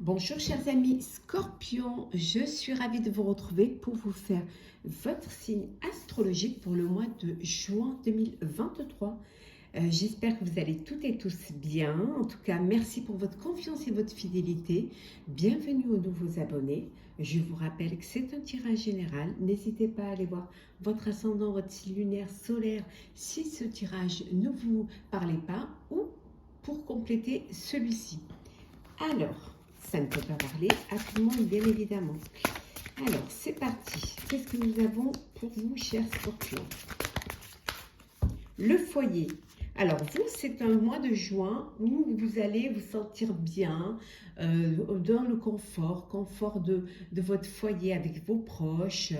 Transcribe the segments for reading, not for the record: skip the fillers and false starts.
Bonjour chers amis Scorpion, je suis ravie de vous retrouver pour vous faire votre signe astrologique pour le mois de juin 2023. J'espère que vous allez toutes et tous bien. En tout cas, merci pour votre confiance et votre fidélité. Bienvenue aux nouveaux abonnés. Je vous rappelle que c'est un tirage général. N'hésitez pas à aller voir votre ascendant, votre signe lunaire, solaire, si ce tirage ne vous parlait pas ou pour compléter celui-ci. Alors, ça ne peut pas parler à tout le monde, bien évidemment. Alors, c'est parti. Qu'est-ce que nous avons pour vous, chers Scorpions? Le foyer. Alors, vous, c'est un mois de juin où vous allez vous sentir bien, dans le confort de votre foyer avec vos proches,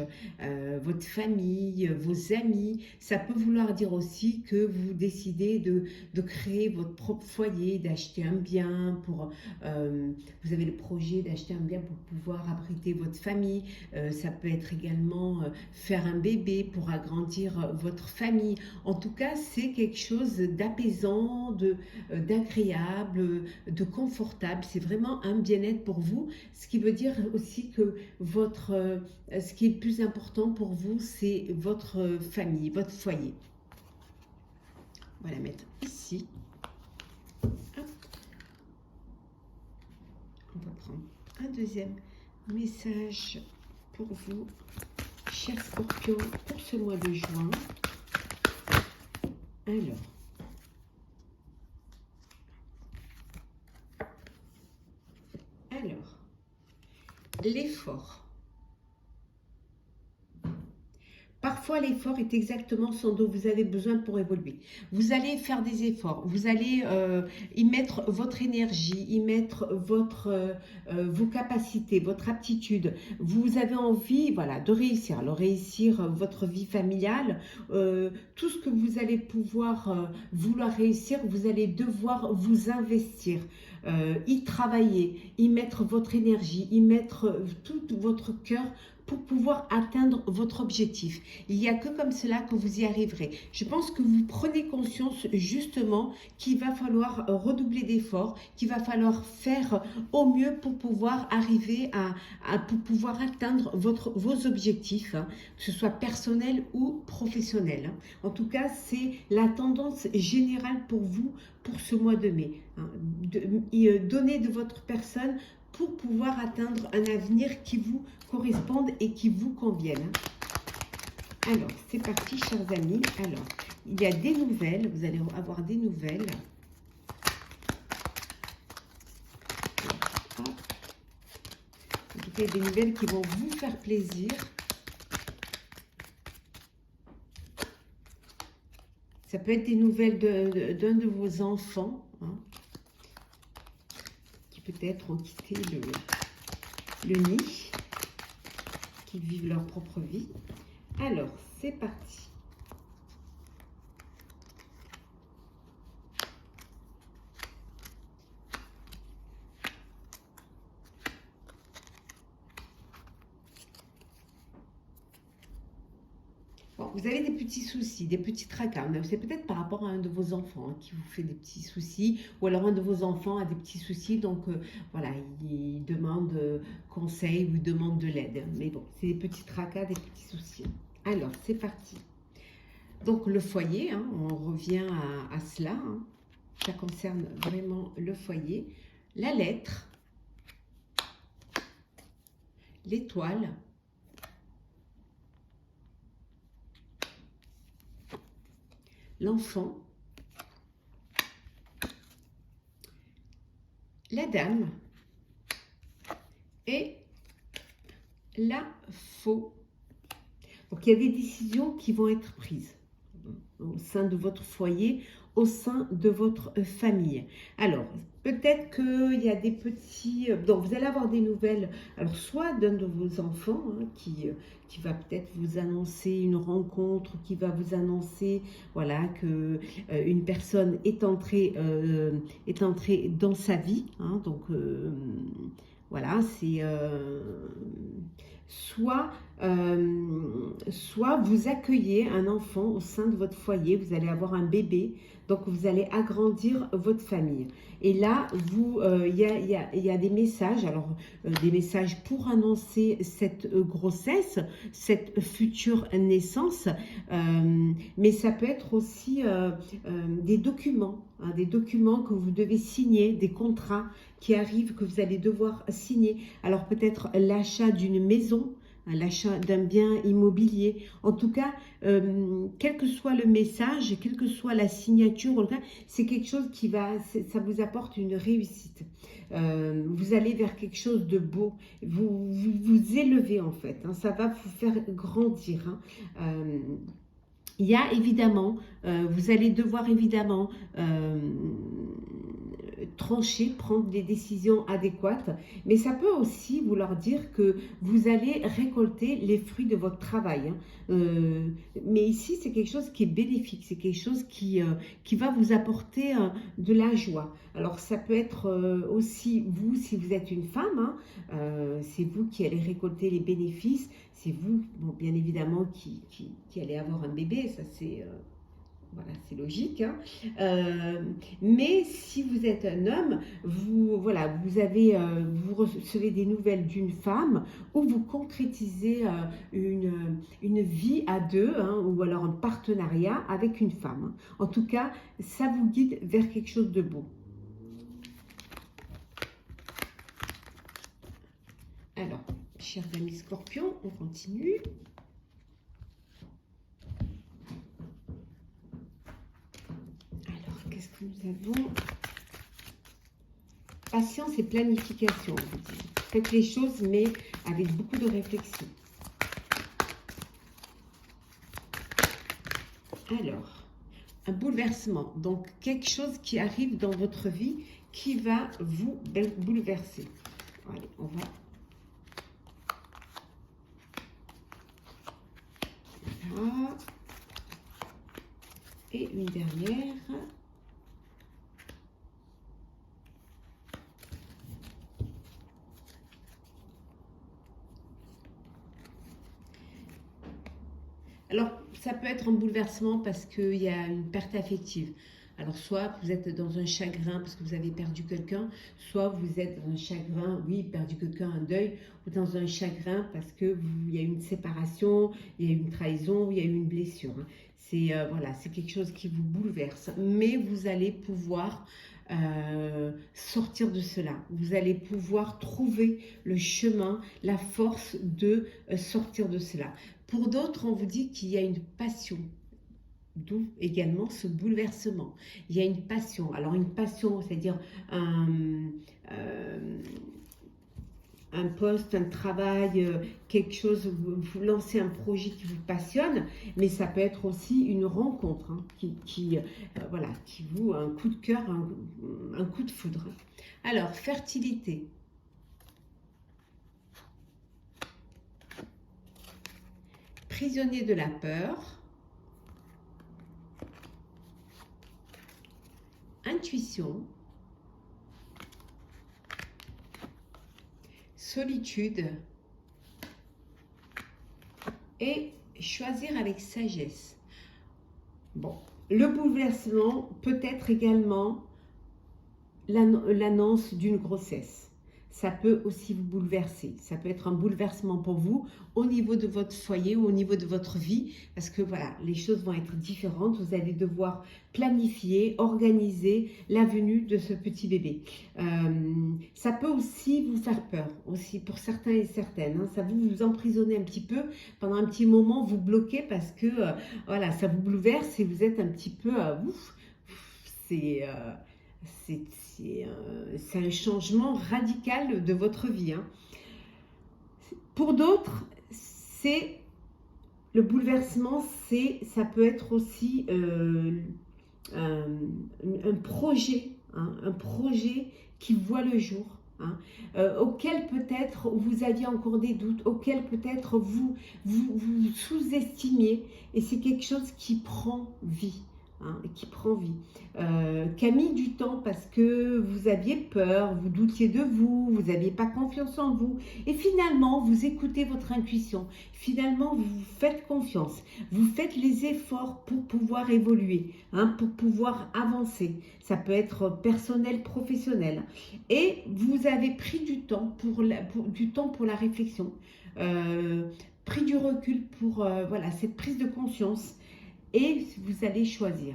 votre famille, vos amis. Ça peut vouloir dire aussi que vous décidez de créer votre propre foyer, d'acheter un bien, vous avez le projet d'acheter un bien pour pouvoir abriter votre famille. Ça peut être également faire un bébé pour agrandir votre famille. En tout cas, c'est quelque chose d'apaisant, d'agréable, de confortable. C'est vraiment un bien-être pour vous, ce qui veut dire aussi que ce qui est le plus important pour vous, c'est votre famille, votre foyer. On va la mettre ici. Hop. On va prendre un deuxième message pour vous, chers Scorpions, pour ce mois de juin. Alors, l'effort. Parfois, l'effort est exactement ce dont vous avez besoin pour évoluer. Vous allez faire des efforts, vous allez y mettre votre énergie, y mettre vos capacités, votre aptitude. Vous avez envie, voilà, de réussir. Alors, réussir votre vie familiale, tout ce que vous allez pouvoir vouloir réussir, vous allez devoir vous investir. Y travailler, y mettre votre énergie, y mettre tout votre cœur pour pouvoir atteindre votre objectif. Il n'y a que comme cela que vous y arriverez. Je pense que vous prenez conscience justement qu'il va falloir redoubler d'efforts, qu'il va falloir faire au mieux pour pouvoir arriver pour pouvoir atteindre vos objectifs, hein, que ce soit personnel ou professionnel. Hein. En tout cas, c'est la tendance générale pour vous pour ce mois de mai. Hein. Donner de votre personne pour pouvoir atteindre un avenir qui vous corresponde et qui vous convienne. Alors, c'est parti, chers amis. Alors, il y a des nouvelles. Vous allez avoir des nouvelles. Hop. En tout cas, des nouvelles qui vont vous faire plaisir. Ça peut être des nouvelles d'un de vos enfants, hein, qui peut-être ont quitté le nid, qui vivent leur propre vie. Alors, c'est parti. Bon, vous avez des petits soucis, des petits tracas. C'est peut-être par rapport à un de vos enfants, hein, qui vous fait des petits soucis, ou alors un de vos enfants a des petits soucis, donc voilà, il demande conseil ou il demande de l'aide. Mais bon, c'est des petits tracas, des petits soucis. Alors, c'est parti. Donc, le foyer, hein, on revient à cela. Hein. Ça concerne vraiment le foyer. La lettre, l'étoile, l'enfant, la dame et la faux. Donc, il y a des décisions qui vont être prises au sein de votre foyer, au sein de votre famille. Alors, peut-être qu'il y a des petits... Donc, vous allez avoir des nouvelles, alors soit d'un de vos enfants, hein, qui va peut-être vous annoncer une rencontre, qui va vous annoncer, voilà, que une personne est entrée dans sa vie. Hein, donc, voilà, c'est... soit soit vous accueillez un enfant au sein de votre foyer, vous allez avoir un bébé, donc vous allez agrandir votre famille. Et là, il y a des messages, alors des messages pour annoncer cette grossesse, cette future naissance, mais ça peut être aussi des documents, hein, des documents que vous devez signer, des contrats qui arrivent que vous allez devoir signer. Alors peut-être l'achat d'une maison, l'achat d'un bien immobilier. En tout cas, quel que soit le message, quelle que soit la signature, c'est quelque chose qui ça vous apporte une réussite. Vous allez vers quelque chose de beau. Vous élevez en fait. Hein, ça va vous faire grandir. Hein. Il y a évidemment, vous allez devoir évidemment trancher, prendre des décisions adéquates, mais ça peut aussi vouloir dire que vous allez récolter les fruits de votre travail. Hein. Mais ici, c'est quelque chose qui est bénéfique, c'est quelque chose qui va vous apporter de la joie. Alors, ça peut être aussi vous, si vous êtes une femme, hein, c'est vous qui allez récolter les bénéfices, c'est vous, bon, bien évidemment, qui allez avoir un bébé, ça c'est... voilà, c'est logique. Hein. Mais si vous êtes un homme, voilà, vous recevez des nouvelles d'une femme ou vous concrétisez une vie à deux, hein, ou alors un partenariat avec une femme. En tout cas, ça vous guide vers quelque chose de beau. Alors, chers amis Scorpions, on continue. Qu'est-ce que nous avons? Patience et planification, on vous dit. Faites les choses, mais avec beaucoup de réflexion. Alors, un bouleversement. Donc, quelque chose qui arrive dans votre vie qui va vous bouleverser. Allez, on va... Voilà. Et une dernière... Alors, ça peut être un bouleversement parce qu'il y a une perte affective. Alors, soit vous êtes dans un chagrin parce que vous avez perdu quelqu'un, soit vous êtes dans un chagrin, oui, perdu quelqu'un, un deuil, ou dans un chagrin parce qu'il y a eu une séparation, il y a eu une trahison, il y a eu une blessure. C'est voilà, c'est quelque chose qui vous bouleverse. Mais vous allez pouvoir sortir de cela. Vous allez pouvoir trouver le chemin, la force de sortir de cela. Pour d'autres, on vous dit qu'il y a une passion, d'où également ce bouleversement. Il y a une passion. Alors une passion, c'est-à-dire un poste, un travail, quelque chose, vous lancez un projet qui vous passionne, mais ça peut être aussi une rencontre hein, voilà, qui vous un coup de cœur, un coup de foudre. Alors, fertilité. Prisonnier de la peur. Intuition. Solitude. Et choisir avec sagesse. Bon, le bouleversement peut être également l'annonce d'une grossesse. Ça peut aussi vous bouleverser. Ça peut être un bouleversement pour vous au niveau de votre foyer ou au niveau de votre vie. Parce que voilà, les choses vont être différentes. Vous allez devoir planifier, organiser la venue de ce petit bébé. Ça peut aussi vous faire peur, aussi pour certains et certaines. Hein. Ça vous emprisonner un petit peu. Pendant un petit moment, vous bloquez parce que voilà, ça vous bouleverse et vous êtes un petit peu... c'est un changement radical de votre vie. Hein. Pour d'autres, c'est le bouleversement, ça peut être aussi un projet, hein, un projet qui voit le jour. Hein, auquel peut-être vous aviez encore des doutes, auquel peut-être vous sous-estimiez, et c'est quelque chose qui prend vie. hein, et qui prend vie, qui a mis du temps parce que vous aviez peur, vous doutiez de vous, vous n'aviez pas confiance en vous. Et finalement, vous écoutez votre intuition. Finalement, vous vous faites confiance. Vous faites les efforts pour pouvoir évoluer, hein, pour pouvoir avancer. Ça peut être personnel, professionnel. Et vous avez pris du temps pour la réflexion. Pris du recul pour voilà, cette prise de conscience et vous allez choisir.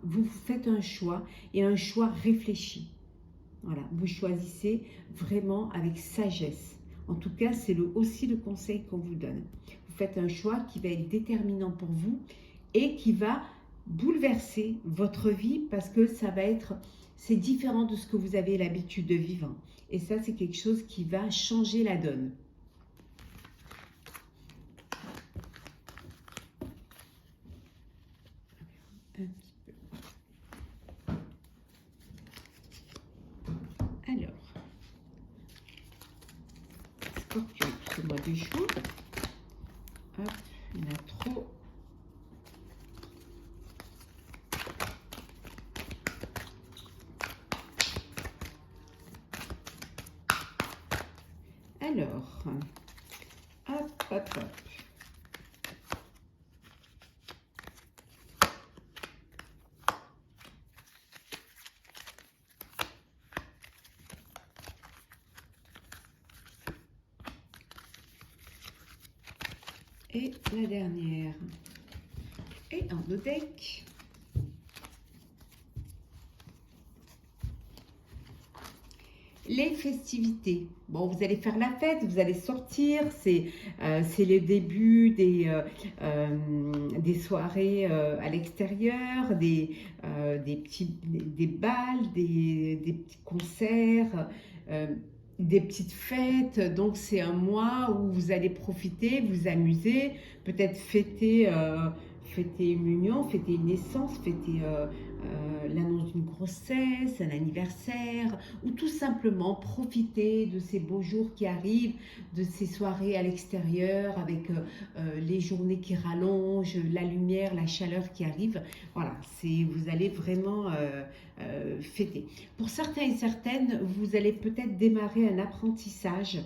Vous faites un choix et un choix réfléchi. Voilà, vous choisissez vraiment avec sagesse. En tout cas, c'est aussi le conseil qu'on vous donne. Vous faites un choix qui va être déterminant pour vous et qui va bouleverser votre vie parce que c'est différent de ce que vous avez l'habitude de vivre. Et ça, c'est quelque chose qui va changer la donne. Un petit peu. Alors, Scorpion, ce mois de juin. Hop, il y en a trop. Alors, hop, hop, hop. Et la dernière. Et un autre deck. Les festivités. Bon, vous allez faire la fête, vous allez sortir, c'est le début des soirées à l'extérieur, des balles, des petits concerts, des petites fêtes. Donc, c'est un mois où vous allez profiter, vous amuser, peut-être fêter une union, fêter une naissance, fêter l'annonce d'une grossesse, un anniversaire, ou tout simplement profiter de ces beaux jours qui arrivent, de ces soirées à l'extérieur avec les journées qui rallongent, la lumière, la chaleur qui arrive. Voilà, vous allez vraiment fêter. Pour certains et certaines, vous allez peut-être démarrer un apprentissage,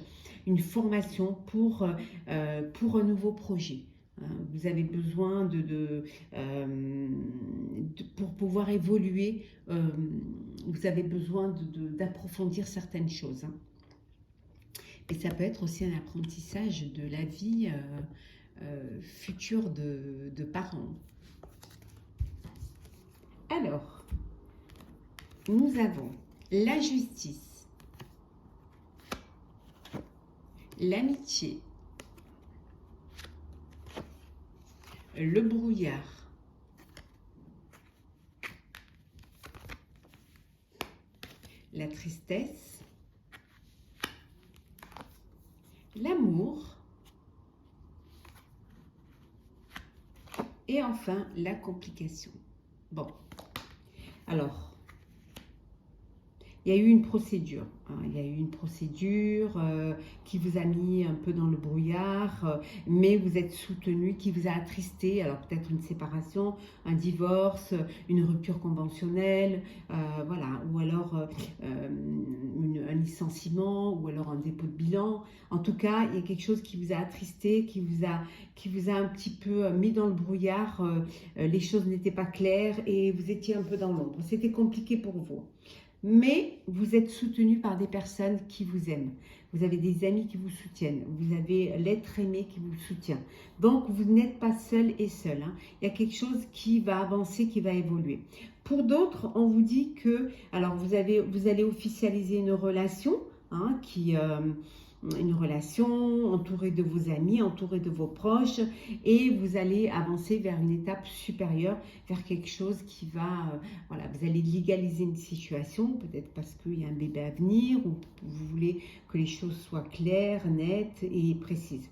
une formation pour un nouveau projet. Vous avez besoin pour pouvoir évoluer, vous avez besoin d'approfondir certaines choses. Hein. Et ça peut être aussi un apprentissage de la vie future de parents. Alors, nous avons la justice, l'amitié, le brouillard, la tristesse, l'amour et enfin la complication. Bon, alors, il y a eu une procédure, hein, il y a eu une procédure qui vous a mis un peu dans le brouillard, mais vous êtes soutenu, qui vous a attristé, alors peut-être une séparation, un divorce, une rupture conventionnelle, voilà, ou alors un licenciement, ou alors un dépôt de bilan. En tout cas, il y a quelque chose qui vous a attristé, qui vous a un petit peu mis dans le brouillard, les choses n'étaient pas claires et vous étiez un peu dans l'ombre. C'était compliqué pour vous. Mais vous êtes soutenu par des personnes qui vous aiment. Vous avez des amis qui vous soutiennent. Vous avez l'être aimé qui vous soutient. Donc, vous n'êtes pas seul et seul. Hein. Il y a quelque chose qui va avancer, qui va évoluer. Pour d'autres, on vous dit que, alors vous allez officialiser une relation, hein, une relation entourée de vos amis, entourée de vos proches, et vous allez avancer vers une étape supérieure, vers quelque chose qui va, voilà, vous allez légaliser une situation, peut-être parce qu'il y a un bébé à venir, ou vous voulez que les choses soient claires, nettes et précises.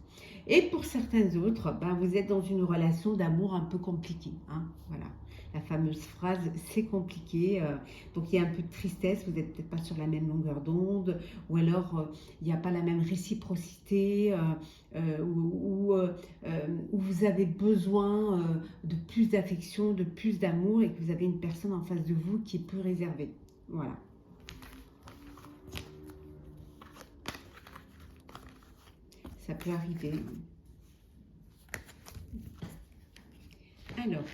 Et pour certains autres, ben, vous êtes dans une relation d'amour un peu compliquée, hein, voilà. la fameuse phrase c'est compliqué. Donc il y a un peu de tristesse, vous n'êtes peut-être pas sur la même longueur d'onde, ou alors il n'y a pas la même réciprocité, où vous avez besoin de plus d'affection, de plus d'amour, et que vous avez une personne en face de vous qui est plus réservée. Voilà. Ça peut arriver. Alors,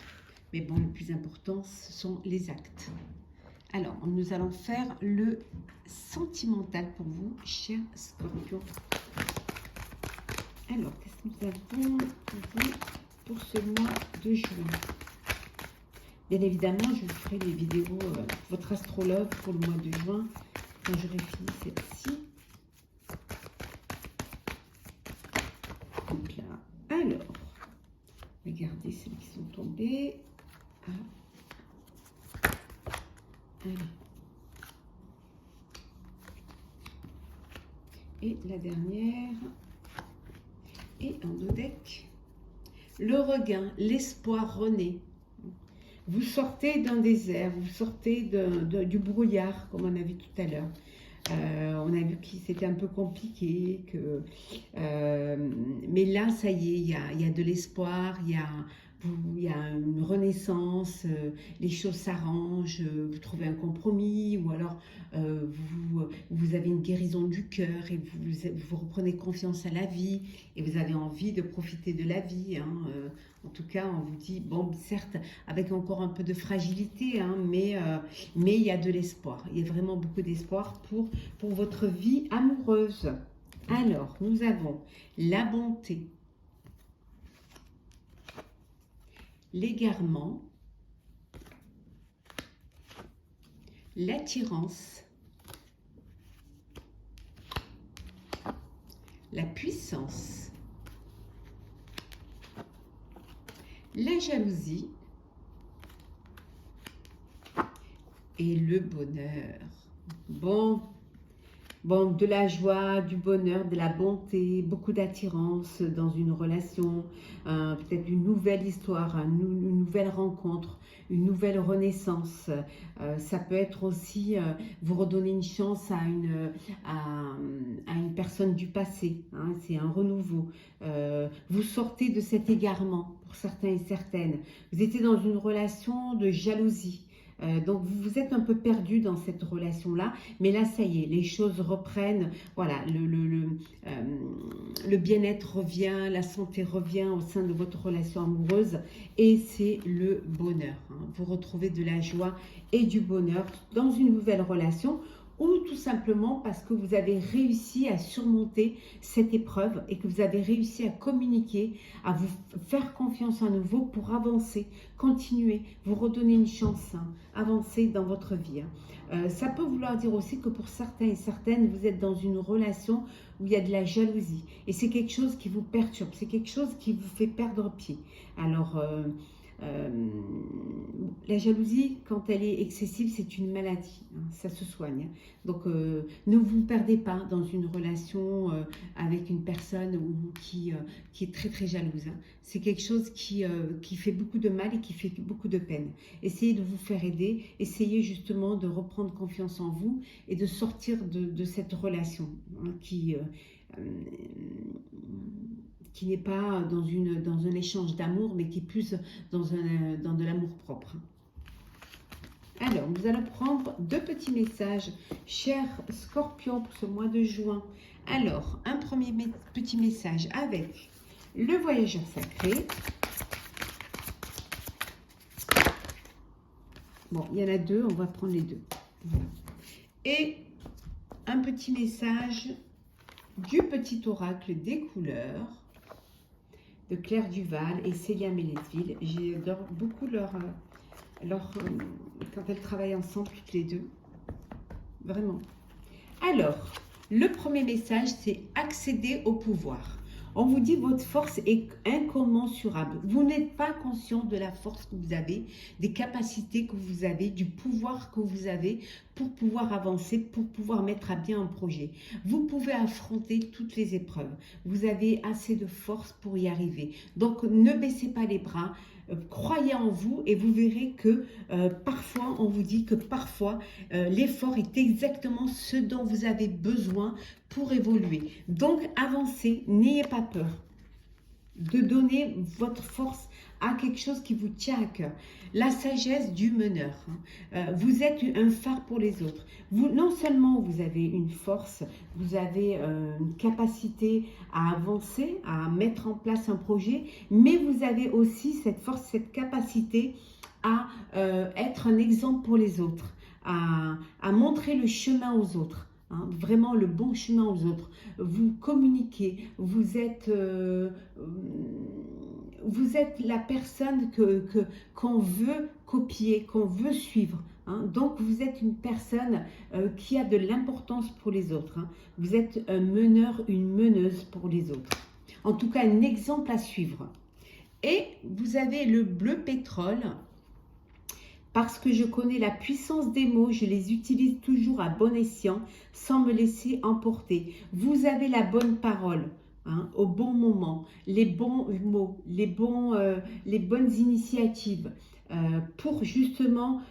mais bon, le plus important, ce sont les actes. Alors, nous allons faire le sentimental pour vous, cher Scorpion. Alors, qu'est-ce que nous avons pour vous pour ce mois de juin? Bien évidemment, je vous ferai des vidéos, votre astrologue pour le mois de juin, quand j'aurai fini celle-ci. Donc là, alors, regardez celles qui sont tombées. Voilà. Et la dernière. Et en dos deck, le regain, l'espoir renaît. Vous sortez d'un désert, vous sortez du brouillard, comme on a vu tout à l'heure. On a vu que c'était un peu compliqué, mais là, ça y est, il y a de l'espoir, il y a une renaissance, les choses s'arrangent, vous trouvez un compromis, ou alors vous avez une guérison du cœur et vous reprenez confiance à la vie et vous avez envie de profiter de la vie. En tout cas, on vous dit, bon, certes, avec encore un peu de fragilité, mais il y a de l'espoir. Il y a vraiment beaucoup d'espoir pour votre vie amoureuse. Alors, nous avons la bonté, l'égarement, l'attirance, la puissance, la jalousie et le bonheur. Bon, de la joie, du bonheur, de la bonté, beaucoup d'attirance dans une relation, peut-être une nouvelle histoire, une nouvelle rencontre, une nouvelle renaissance. Ça peut être aussi vous redonner une chance à une personne du passé. C'est un renouveau. Vous sortez de cet égarement pour certains et certaines. Vous étiez dans une relation de jalousie. Donc vous êtes un peu perdu dans cette relation-là, mais là ça y est, les choses reprennent, voilà, le bien-être revient, la santé revient au sein de votre relation amoureuse et c'est le bonheur. Vous retrouvez de la joie et du bonheur dans une nouvelle relation, ou tout simplement parce que vous avez réussi à surmonter cette épreuve et que vous avez réussi à communiquer, à vous faire confiance à nouveau pour avancer, continuer, vous redonner une chance, avancer dans votre vie. Ça peut vouloir dire aussi que pour certains et certaines, vous êtes dans une relation où il y a de la jalousie et c'est quelque chose qui vous perturbe, c'est quelque chose qui vous fait perdre pied. Alors, la jalousie, quand elle est excessive, c'est une maladie, ça se soigne. Donc, ne vous perdez pas dans une relation avec une personne qui est très très jalouse. C'est quelque chose qui fait beaucoup de mal et qui fait beaucoup de peine. Essayez de vous faire aider, essayez justement de reprendre confiance en vous et de sortir de cette relation qui n'est pas dans un échange d'amour, mais qui est plus dans de l'amour propre. Alors, nous allons prendre deux petits messages, chers Scorpions, pour ce mois de juin. Alors, un premier petit message avec le voyageur sacré. Bon, il y en a deux, on va prendre les deux. Voilà. Et un petit message du petit oracle des couleurs de Claire Duval et Célia Méléville. J'adore beaucoup quand elles travaillent ensemble, toutes les deux. Vraiment. Alors, le premier message, c'est accéder au pouvoir. On vous dit votre force est incommensurable. Vous n'êtes pas conscient de la force que vous avez, des capacités que vous avez, du pouvoir que vous avez pour pouvoir avancer, pour pouvoir mettre à bien un projet. Vous pouvez affronter toutes les épreuves. Vous avez assez de force pour y arriver. Donc, ne baissez pas les bras. Croyez en vous et vous verrez que parfois, on vous dit que parfois, l'effort est exactement ce dont vous avez besoin pour évoluer. Donc, avancez, n'ayez pas peur de donner votre force à quelque chose qui vous tient à cœur. La sagesse du meneur. Vous êtes un phare pour les autres. Vous, non seulement vous avez une force, vous avez une capacité à avancer, à mettre en place un projet, mais vous avez aussi cette force, cette capacité à être un exemple pour les autres, à montrer le chemin aux autres. Hein, vraiment le bon chemin aux autres. Vous communiquez, vous êtes la personne qu'on veut copier, qu'on veut suivre. Hein. Donc vous êtes une personne qui a de l'importance pour les autres. Hein. Vous êtes un meneur, une meneuse pour les autres. En tout cas, un exemple à suivre. Et vous avez le bleu pétrole. Parce que je connais la puissance des mots, je les utilise toujours à bon escient, sans me laisser emporter. Vous avez la bonne parole, hein, au bon moment, les bons mots, les bonnes initiatives pour justement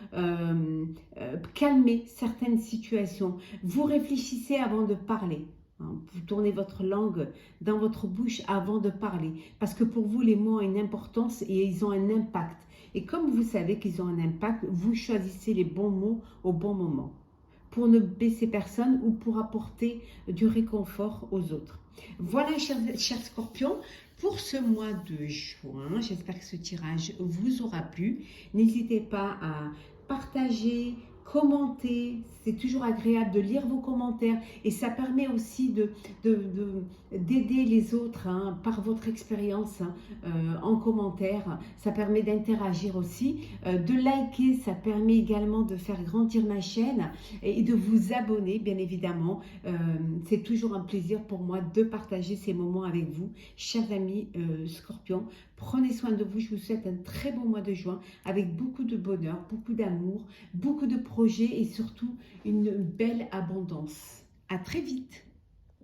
calmer certaines situations. Vous réfléchissez avant de parler. Vous tournez votre langue dans votre bouche avant de parler. Parce que pour vous, les mots ont une importance et ils ont un impact. Et comme vous savez qu'ils ont un impact, vous choisissez les bons mots au bon moment pour ne baisser personne ou pour apporter du réconfort aux autres. Voilà, chers scorpions, pour ce mois de juin. J'espère que ce tirage vous aura plu. N'hésitez pas à partager, commenter. C'est toujours agréable de lire vos commentaires et ça permet aussi d'aider les autres hein, par votre expérience hein, en commentaire. Ça permet d'interagir aussi, de liker, ça permet également de faire grandir ma chaîne et de vous abonner bien évidemment. C'est toujours un plaisir pour moi de partager ces moments avec vous, chers amis scorpions. Prenez soin de vous, je vous souhaite un très bon mois de juin avec beaucoup de bonheur, beaucoup d'amour, beaucoup de projets et surtout une belle abondance. À très vite.